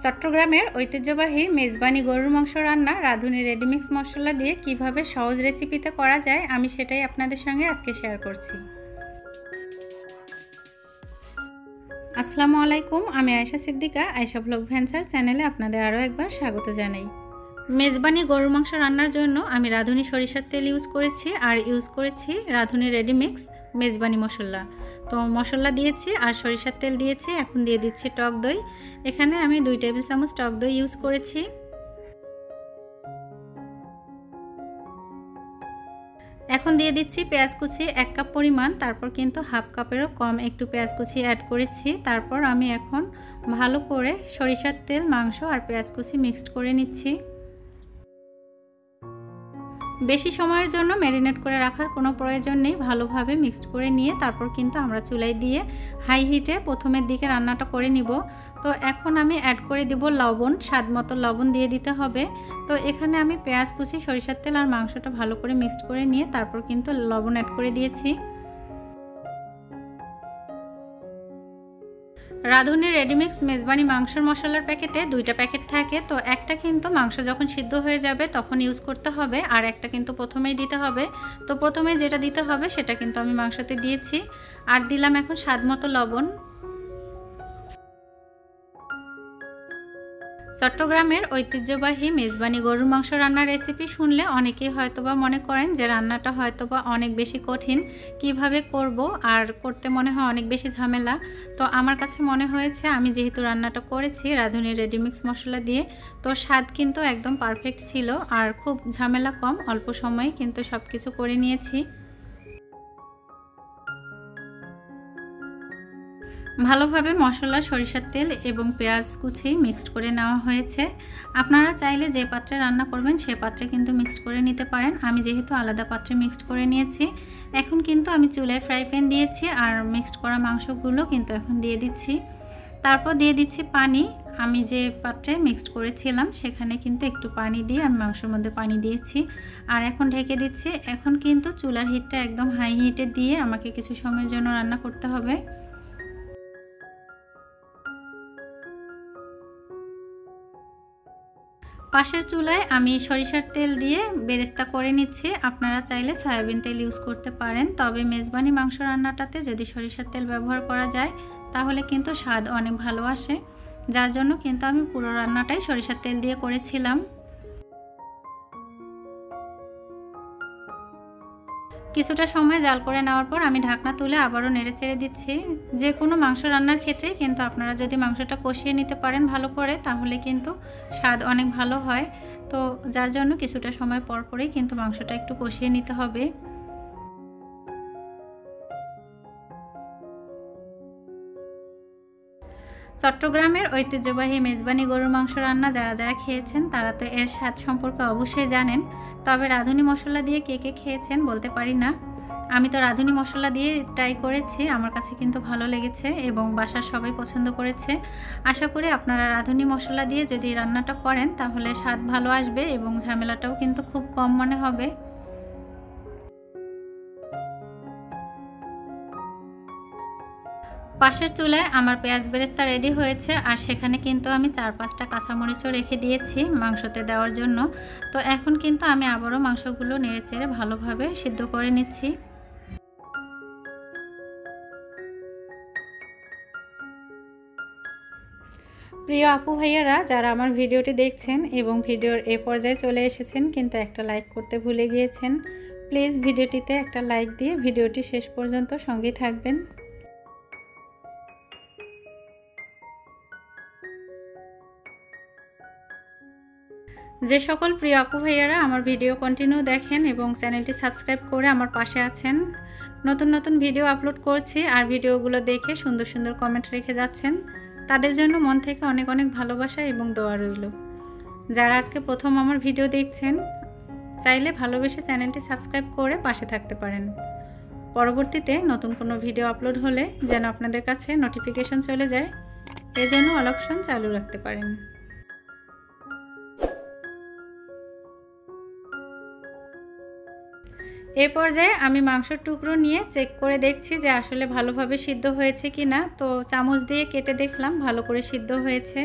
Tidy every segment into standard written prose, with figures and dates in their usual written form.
চট্টগ্রামের ঐতিহ্যবাহী মেজবানি গরুর মাংস রান্না রাঁধুনি রেডিমিক্স মশলা দিয়ে কিভাবে সহজ রেসিপিতে করা যায় আমি সেটাই আপনাদের সঙ্গে আজকে শেয়ার করছি। আসসালামু আলাইকুম, আমি আয়েশা সিদ্দিকা। আয়েশা ব্লগ ভেঞ্চার চ্যানেলে আপনাদের আরও একবার স্বাগত জানাই। মেজবানি গরুর মাংস রান্নার জন্য আমি রাঁধুনি সরিষার তেল ইউজ করেছি আর ইউজ করেছি রাঁধুনি রেডিমিক্স মেজবানি মশলা। তো মশলা দিয়েছি আর সরিষার তেল দিয়েছি। এখন দিয়ে দিচ্ছি টক দই। এখানে আমি 2 টেবিল চামচ টক দই ইউজ করেছি। এখন দিয়ে দিচ্ছি পেঁয়াজ কুচি 1 কাপ পরিমাণ, তারপর কিন্তু হাফ কাপেরও কম একটু পেঁয়াজ কুচি অ্যাড করেছি। তারপর আমি এখন ভালো করে সরিষার তেল, মাংস আর পেঁয়াজ কুচি মিক্সড করে নিচ্ছি। বেশি সময়ের জন্য ম্যারিনেট করে রাখার কোনো প্রয়োজন নেই। ভালোভাবে মিক্সড করে নিয়ে তারপর কিন্তু আমরা চুলায় দিয়ে হাই হিটে প্রথমের দিকে রান্নাটা করে নিব। তো এখন আমি অ্যাড করে দিব লবণ, স্বাদ মতো লবণ দিয়ে দিতে হবে। তো এখানে আমি পেঁয়াজ কুচি, সরিষার তেল আর মাংসটা ভালো করে মিক্সড করে নিয়ে তারপর কিন্তু লবণ অ্যাড করে দিয়েছি। রাঁধুনি রেডিমিক্স মেজবানি মাংসের মশলার প্যাকেটে 2টা প্যাকেট থাকে। তো একটা কিন্তু মাংস যখন সিদ্ধ হয়ে যাবে তখন ইউজ করতে হবে, আর একটা কিন্তু প্রথমেই দিতে হবে। তো প্রথমে যেটা দিতে হবে সেটা কিন্তু আমি মাংসতে দিয়েছি। আর দিলাম এখন স্বাদ মতো লবণ। চট্টগ্রামের ঐতিহ্যবাহী মেজবানি গরুর মাংস রান্নার রেসিপি শুনলে অনেকেই হয়তোবা মনে করেন যে রান্নাটা হয়তোবা অনেক বেশি কঠিন, কিভাবে করব, আর করতে মনে হয় অনেক বেশি ঝামেলা। তো আমার কাছে মনে হয়েছে আমি যেহেতু রান্নাটা করেছি রাঁধুনি রেডিমিক্স মশলা দিয়ে, তো স্বাদ কিন্তু একদম পারফেক্ট ছিল আর খুব ঝামেলা কম, অল্প সময়ে কিন্তু সব কিছু করে নিয়েছি। ভালোভাবে মশলা, সরিষার তেল এবং পেঁয়াজ কুচি মিক্সড করে নেওয়া হয়েছে। আপনারা চাইলে যে পাত্রে রান্না করবেন সে পাত্রে কিন্তু মিক্সড করে নিতে পারেন। আমি যেহেতু আলাদা পাত্রে মিক্সড করে নিয়েছি। এখন কিন্তু আমি চুলায় ফ্রাই প্যান দিয়েছি আর মিক্সড করা মাংসগুলো কিন্তু এখন দিয়ে দিচ্ছি। তারপর দিয়ে দিচ্ছি পানি। আমি যে পাত্রে মিক্সড করেছিলাম সেখানে কিন্তু একটু পানি দিয়ে আমি মাংসের মধ্যে পানি দিয়েছি আর এখন ঢেকে দিচ্ছি। এখন কিন্তু চুলার হিটটা একদম হাই হিটে দিয়ে আমাকে কিছু সময়ের জন্য রান্না করতে হবে। পাশের চুলায় আমি সরিষার তেল দিয়ে বেরেস্তা করে নিচ্ছি। আপনারা চাইলে সয়াবিন তেল ইউজ করতে পারেন, তবে মেজবানি মাংস রান্নাটাতে যদি সরিষার তেল ব্যবহার করা যায় তাহলে কিন্তু স্বাদ অনেক ভালো আসে। যার জন্য কিন্তু আমি পুরো রান্নাটাই সরিষার তেল দিয়ে করেছিলাম। কিছুটা সময় জাল করে নেওয়ার পর আমি ঢাকনা তুলে আবারও নেড়ে চেড়ে দিচ্ছি। যে কোনো মাংস রান্নার ক্ষেত্রে কিন্তু আপনারা যদি মাংসটা কষিয়ে নিতে পারেন ভালো করে তাহলে কিন্তু স্বাদ অনেক ভালো হয়। তো যার জন্য কিছুটা সময় পর পরেই কিন্তু মাংসটা একটু কষিয়ে নিতে হবে। চট্টগ্রামের ঐতিহ্যবাহী মেজবানি গরুর মাংস রান্না যারা যারা খেয়েছেন তারা তো এর স্বাদ সম্পর্কে অবশ্যই জানেন। তবে রাঁধুনি মশলা দিয়ে কে কে খেয়েছেন বলতে পারি না। আমি তো রাঁধুনি মশলা দিয়ে ট্রাই করেছি, আমার কাছে কিন্তু ভালো লেগেছে এবং বাসার সবাই পছন্দ করেছে। আশা করি আপনারা রাঁধুনি মশলা দিয়ে যদি রান্নাটা করেন তাহলে স্বাদ ভালো আসবে এবং ঝামেলাটাও কিন্তু খুব কম মনে হবে। পাশের চুলায় আমার পেঁয়াজ বেরেস্তা রেডি হয়েছে আর সেখানে কিন্তু আমি 4-5টা কাঁচামরিচও রেখে দিয়েছি মাংসতে দেওয়ার জন্য। তো এখন কিন্তু আমি আবারও মাংসগুলো নেড়েচেড়ে ভালোভাবে সিদ্ধ করে নিচ্ছি। প্রিয় আপু ভাইয়ারা যারা আমার ভিডিওটি দেখছেন এবং ভিডিওর এ পর্যায়ে চলে এসেছেন কিন্তু একটা লাইক করতে ভুলে গিয়েছেন, প্লিজ ভিডিওটিতে একটা লাইক দিয়ে ভিডিওটি শেষ পর্যন্ত সঙ্গেই থাকবেন। যে সকল প্রিয় আপু ভাইয়ারা আমার ভিডিও কন্টিনিউ দেখেন এবং চ্যানেলটি সাবস্ক্রাইব করে আমার পাশে আছেন, নতুন নতুন ভিডিও আপলোড করছি আর ভিডিওগুলো দেখে সুন্দর সুন্দর কমেন্ট রেখে যাচ্ছেন, তাদের জন্য মন থেকে অনেক অনেক ভালোবাসা এবং দোয়া রইল। যারা আজকে প্রথম আমার ভিডিও দেখছেন চাইলে ভালোবেসে চ্যানেলটি সাবস্ক্রাইব করে পাশে থাকতে পারেন। পরবর্তীতে নতুন কোনো ভিডিও আপলোড হলে যেন আপনাদের কাছে নোটিফিকেশন চলে যায়, এজন্য অল অপশন চালু রাখতে পারেন। এই পর্যায়ে আমি মাংসের টুকরো নিয়ে চেক করে দেখছি যে আসলে ভালোভাবে সিদ্ধ হয়েছে কিনা। তো চামচ দিয়ে কেটে দেখলাম ভালো করে সিদ্ধ হয়েছে।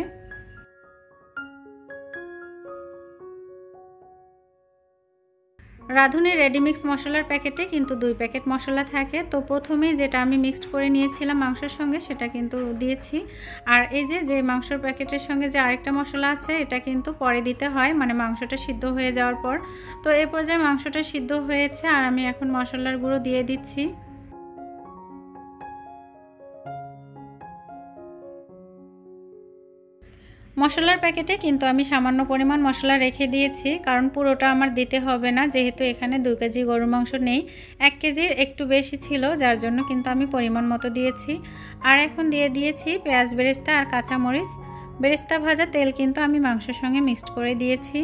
রাঁধুনি রেডিমিক্স মশলার প্যাকেটে কিন্তু 2 প্যাকেট মশলা থাকে। তো প্রথমেই যেটা আমি মিক্সড করে নিয়েছিলাম মাংসের সঙ্গে সেটা কিন্তু দিয়েছি। আর এই যে মাংসের প্যাকেটের সঙ্গে যে আরেকটা মশলা আছে এটা কিন্তু পরে দিতে হয়, মানে মাংসটা সিদ্ধ হয়ে যাওয়ার পর। তো এই পর্যায়ে মাংসটা সিদ্ধ হয়েছে আর আমি এখন মশলার গুঁড়ো দিয়ে দিচ্ছি। মশলার প্যাকেটে কিন্তু আমি সামান্য পরিমাণ মশলা রেখে দিয়েছি, কারণ পুরোটা আমার দিতে হবে না, যেহেতু এখানে 2 কেজি গরুর মাংস নেই। 1 কেজির একটু বেশি ছিল, যার জন্য কিন্তু আমি পরিমাণ মতো দিয়েছি। আর এখন দিয়ে দিয়েছি পেঁয়াজ বেরেস্তা আর কাঁচামরিচ। বেরেস্তা ভাজা তেল কিন্তু আমি মাংসের সঙ্গে মিক্সড করে দিয়েছি।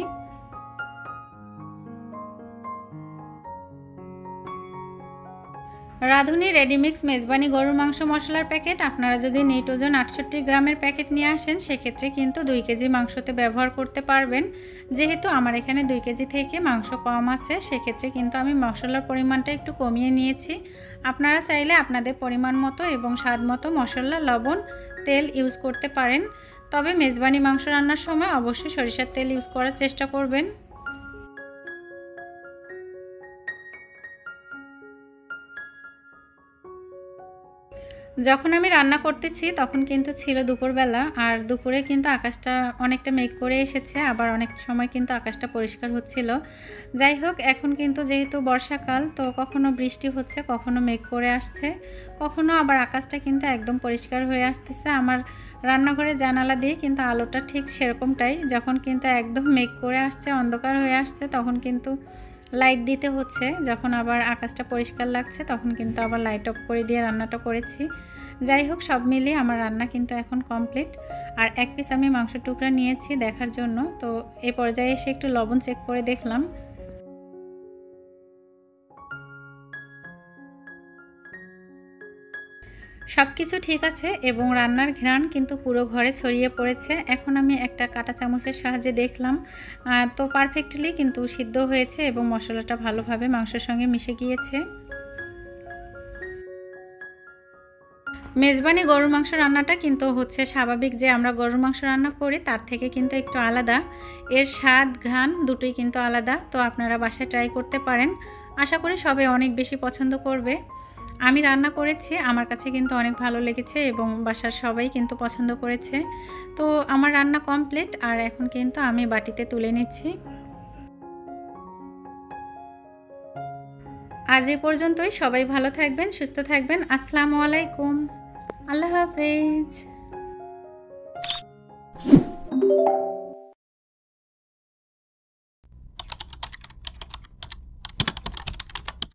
রাঁধুনি রেডিমিক্স মেজবানি গরুর মাংস মশলার প্যাকেট আপনারা যদি নেট ওজন 68 গ্রামের প্যাকেট নিয়ে আসেন সেক্ষেত্রে কিন্তু 2 কেজি মাংসতে ব্যবহার করতে পারবেন। যেহেতু আমার এখানে 2 কেজি থেকে মাংস কম আছে সেক্ষেত্রে কিন্তু আমি মশলার পরিমাণটা একটু কমিয়ে নিয়েছি। আপনারা চাইলে আপনাদের পরিমাণ মতো এবং স্বাদ মতো মশলা, লবণ, তেল ইউজ করতে পারেন। তবে মেজবানি মাংস রান্নার সময় অবশ্যই সরিষার তেল ইউজ করার চেষ্টা করবেন। যখন আমি রান্না করতেছি তখন কিন্তু ছিল দুপুরবেলা, আর দুপুরে কিন্তু আকাশটা অনেকটা মেঘ করে এসেছে, আবার অনেক সময় কিন্তু আকাশটা পরিষ্কার হচ্ছিল। যাই হোক, এখন কিন্তু যেহেতু বর্ষাকাল, তো কখনো বৃষ্টি হচ্ছে, কখনো মেঘ করে আসছে, কখনো আবার আকাশটা কিন্তু একদম পরিষ্কার হয়ে আসতেছে। আমার রান্নাঘরের জানালা দিয়ে কিন্তু আলোটা ঠিক সেরকমটাই, যখন কিন্তু একদম মেঘ করে আসছে, অন্ধকার হয়ে আসছে, তখন কিন্তু লাইট দিতে হচ্ছে। যখন আবার আকাশটা পরিষ্কার লাগছে তখন কিন্তু আবার লাইট অফ করে দিয়ে রান্নাটা করেছি। যাই হোক, সব মিলিয়ে আমার রান্না কিন্তু এখন কমপ্লিট। আর 1 পিস আমি মাংসের টুকরা নিয়েছি দেখার জন্য, তো এই পর্যায়ে এসে একটু লবণ চেক করে দেখলাম। সব কিছু ঠিক আছে এবং রান্নার ঘ্রাণ কিন্তু পুরো ঘরে ছড়িয়ে পড়েছে। এখন আমি একটা কাঁটা চামচের সাহায্যে দেখলাম, তো পারফেক্টলি কিন্তু সিদ্ধ হয়েছে এবং মশলাটা ভালোভাবে মাংসের সঙ্গে মিশে গিয়েছে। মেজবানি গরুর মাংস রান্নাটা কিন্তু হচ্ছে স্বাভাবিক যে আমরা গরুর মাংস রান্না করি তার থেকে কিন্তু একটু আলাদা। এর স্বাদ, ঘ্রাণ দুটোই কিন্তু আলাদা। তো আপনারা বাসায় ট্রাই করতে পারেন। আশা করি সবাই অনেক বেশি পছন্দ করবে। আমি রান্না করেছি, আমার কাছে কিন্তু অনেক ভালো লেগেছে এবং বাসার সবাই কিন্তু পছন্দ করেছে। তো আমার রান্না কমপ্লিট, আর এখন কিন্তু আমি বাটিতে তুলে নিচ্ছি। আজ এই পর্যন্তই। সবাই ভালো থাকবেন, সুস্থ থাকবেন। আসসালামু আলাইকুম। আল্লাহ হাফেজ।